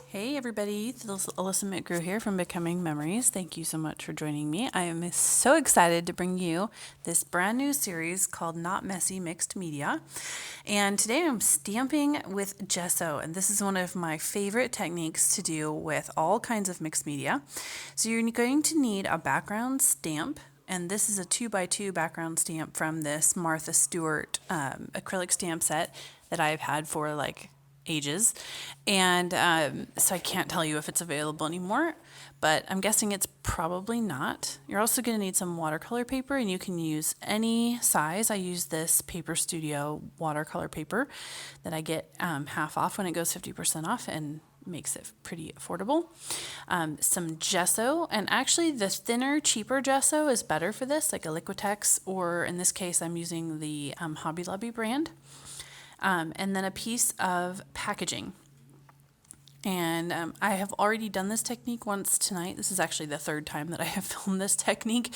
Hey everybody, this is Alyssa McGrew here from Becoming Memories. Thank you so much for joining me. I am so excited to bring you this brand new series called Not Messy Mixed Media. And today I'm stamping with gesso, and this is one of my favorite techniques to do with all kinds of mixed media. So you're going to need a background stamp, and this is a 2x2 background stamp from this Martha Stewart acrylic stamp set that I've had for like ages. And so I can't tell you if it's available anymore, but I'm guessing it's probably not. You're also going to need some watercolor paper, and you can use any size. I use this Paper Studio watercolor paper that I get half off when it goes 50% off, and makes it pretty affordable. Some gesso, and actually the thinner, cheaper gesso is better for this, like a Liquitex, or in this case, I'm using the Hobby Lobby brand. And then a piece of packaging. And I have already done this technique once tonight. This is actually the third time that I have filmed this technique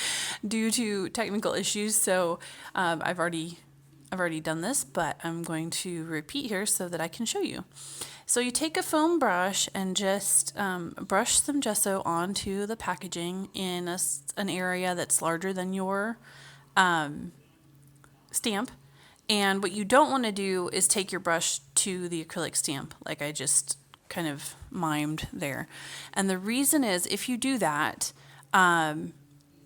due to technical issues. So I've already done this, but I'm going to repeat here so that I can show you. So you take a foam brush and just brush some gesso onto the packaging in an area that's larger than your stamp. And what you don't want to do is take your brush to the acrylic stamp, like I just kind of mimed there. And the reason is, if you do that,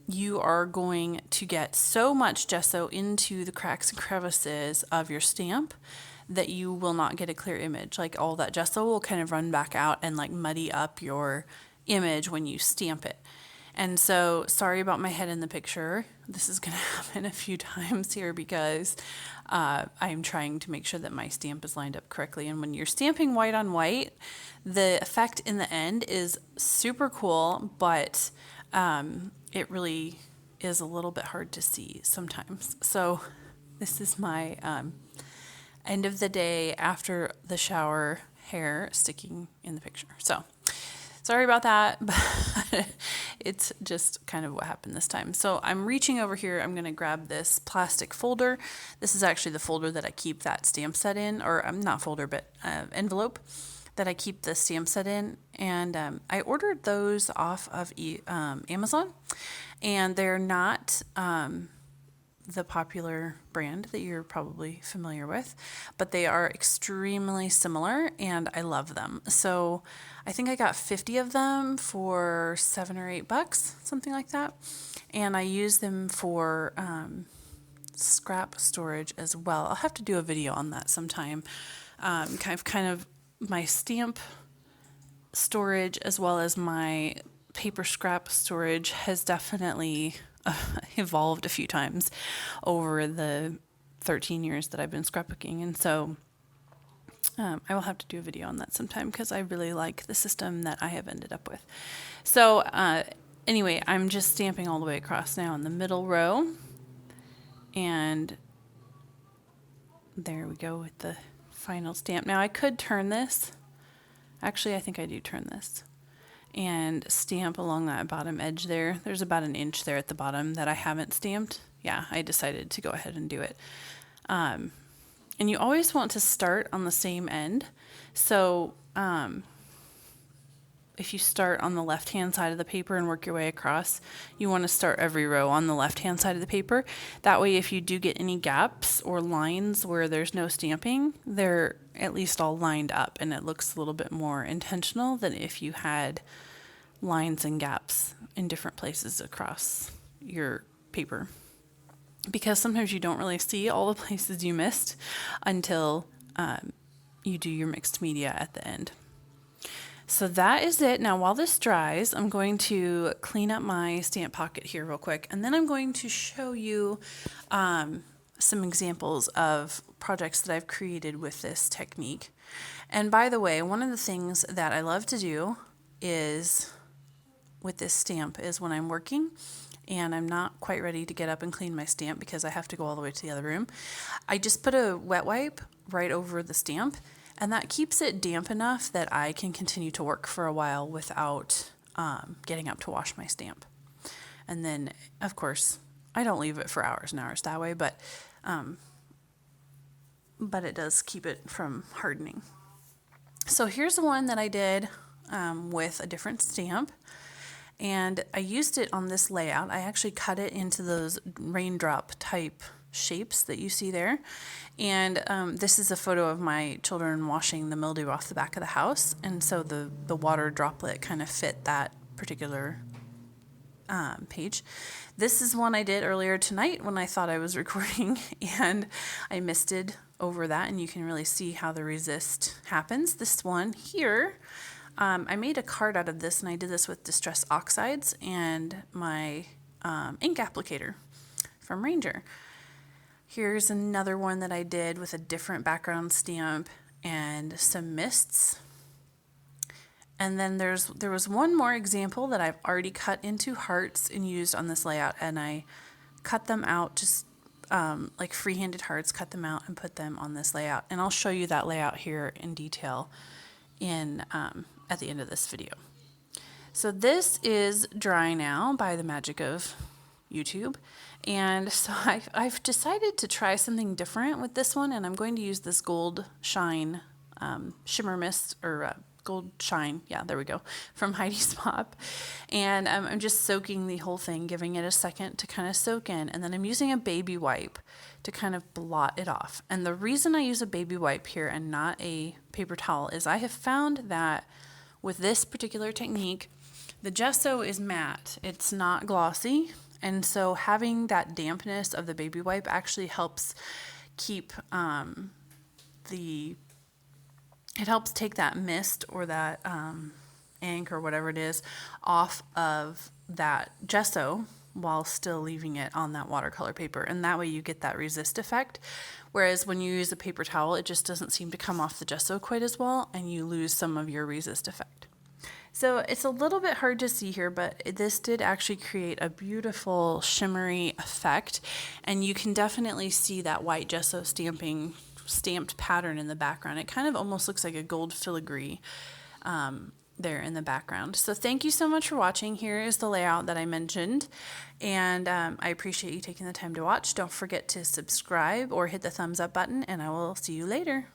you are going to get so much gesso into the cracks and crevices of your stamp that you will not get a clear image. Like all that gesso will kind of run back out and like muddy up your image when you stamp it. And so, sorry about my head in the picture. This is going to happen a few times here because I'm trying to make sure that my stamp is lined up correctly. And when you're stamping white on white, the effect in the end is super cool, but it really is a little bit hard to see sometimes. So this is my end of the day after the shower hair sticking in the picture. So sorry about that, but it's just kind of what happened this time. So I'm reaching over here. I'm going to grab this plastic folder. This is actually the folder that I keep that stamp set in, or not folder, but envelope that I keep the stamp set in. And I ordered those off of Amazon, and they're not the popular brand that you're probably familiar with, but they are extremely similar and I love them. So I think I got 50 of them for $7 or $8, something like that. And I use them for scrap storage as well. I'll have to do a video on that sometime. Kind of my stamp storage as well as my paper scrap storage has definitely evolved a few times over the 13 years that I've been scrapbooking. And so I will have to do a video on that sometime because I really like the system that I have ended up with. So anyway, I'm just stamping all the way across now in the middle row. And there we go with the final stamp. Now I could turn this. Actually, I think I do turn this and stamp along that bottom edge there. There's about an inch there at the bottom that I haven't stamped. Yeah, I decided to go ahead and do it. And you always want to start on the same end. So if you start on the left-hand side of the paper and work your way across, you want to start every row on the left-hand side of the paper. That way, if you do get any gaps or lines where there's no stamping, they're at least all lined up, and it looks a little bit more intentional than if you had lines and gaps in different places across your paper. Because sometimes you don't really see all the places you missed until you do your mixed media at the end. So that is it. Now, while this dries, I'm going to clean up my stamp pocket here real quick, and then I'm going to show you some examples of projects that I've created with this technique. And by the way, one of the things that I love to do is with this stamp is when I'm working and I'm not quite ready to get up and clean my stamp because I have to go all the way to the other room, I just put a wet wipe right over the stamp, and that keeps it damp enough that I can continue to work for a while without getting up to wash my stamp. And then, of course, I don't leave it for hours and hours that way, but it does keep it from hardening. So here's the one that I did with a different stamp. And I used it on this layout. I actually cut it into those raindrop type shapes that you see there. And this is a photo of my children washing the mildew off the back of the house. And so the water droplet kind of fit that particular page. This is one I did earlier tonight when I thought I was recording, and I misted over that, and you can really see how the resist happens. This one here, I made a card out of this, and I did this with Distress Oxides and my ink applicator from Ranger. Here's another one that I did with a different background stamp and some mists. And then there was one more example that I've already cut into hearts and used on this layout, and I cut them out just like free-handed hearts, cut them out and put them on this layout. And I'll show you that layout here in detail in at the end of this video. So this is dry now by the magic of YouTube. And so I've decided to try something different with this one, and I'm going to use this Gold Shine Shimmer Mist, or Gold Shine, yeah, there we go, from Heidi's Pop. And I'm just soaking the whole thing, giving it a second to kind of soak in, and then I'm using a baby wipe to kind of blot it off. And the reason I use a baby wipe here and not a paper towel is I have found that with this particular technique, the gesso is matte, it's not glossy, and so having that dampness of the baby wipe actually helps keep it helps take that mist or that ink or whatever it is off of that gesso while still leaving it on that watercolor paper. And that way you get that resist effect. Whereas when you use a paper towel, it just doesn't seem to come off the gesso quite as well, and you lose some of your resist effect. So it's a little bit hard to see here, but this did actually create a beautiful shimmery effect. And you can definitely see that white gesso stamped pattern in the background. It kind of almost looks like a gold filigree there in the background. So thank you so much for watching. Here is the layout that I mentioned, and I appreciate you taking the time to watch. Don't forget to subscribe or hit the thumbs up button, and I will see you later.